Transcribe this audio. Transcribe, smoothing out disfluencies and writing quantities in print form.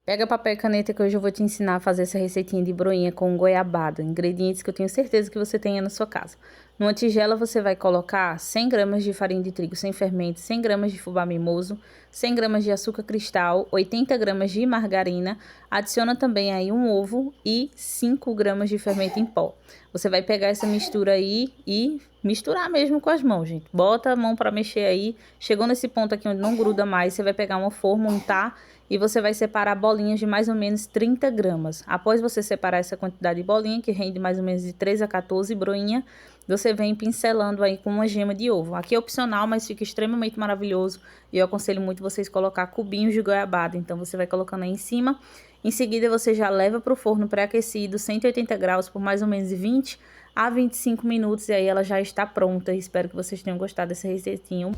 Pega papel e caneta que hoje eu vou te ensinar a fazer essa receitinha de broinha com goiabada, ingredientes que eu tenho certeza que você tenha na sua casa. Numa tigela você vai colocar 100 gramas de farinha de trigo sem fermento, 100 gramas de fubá mimoso, 100 gramas de açúcar cristal, 80 gramas de margarina, adiciona também aí um ovo e 5 gramas de fermento em pó. Você vai pegar essa mistura aí e misturar mesmo com as mãos, gente. Bota a mão para mexer aí, chegou nesse ponto aqui onde não gruda mais, você vai pegar uma forma, untar e você vai separar bolinhas de mais ou menos 30 gramas. Após você separar essa quantidade de bolinha, que rende mais ou menos de 3 a 14 broinha, você vem pincelando aí com uma gema de ovo. Aqui é opcional, mas fica extremamente maravilhoso. E eu aconselho muito vocês colocar cubinhos de goiabada. Então você vai colocando aí em cima. Em seguida você já leva para o forno pré-aquecido, 180 graus por mais ou menos 20 a 25 minutos. E aí ela já está pronta. Espero que vocês tenham gostado dessa receitinha.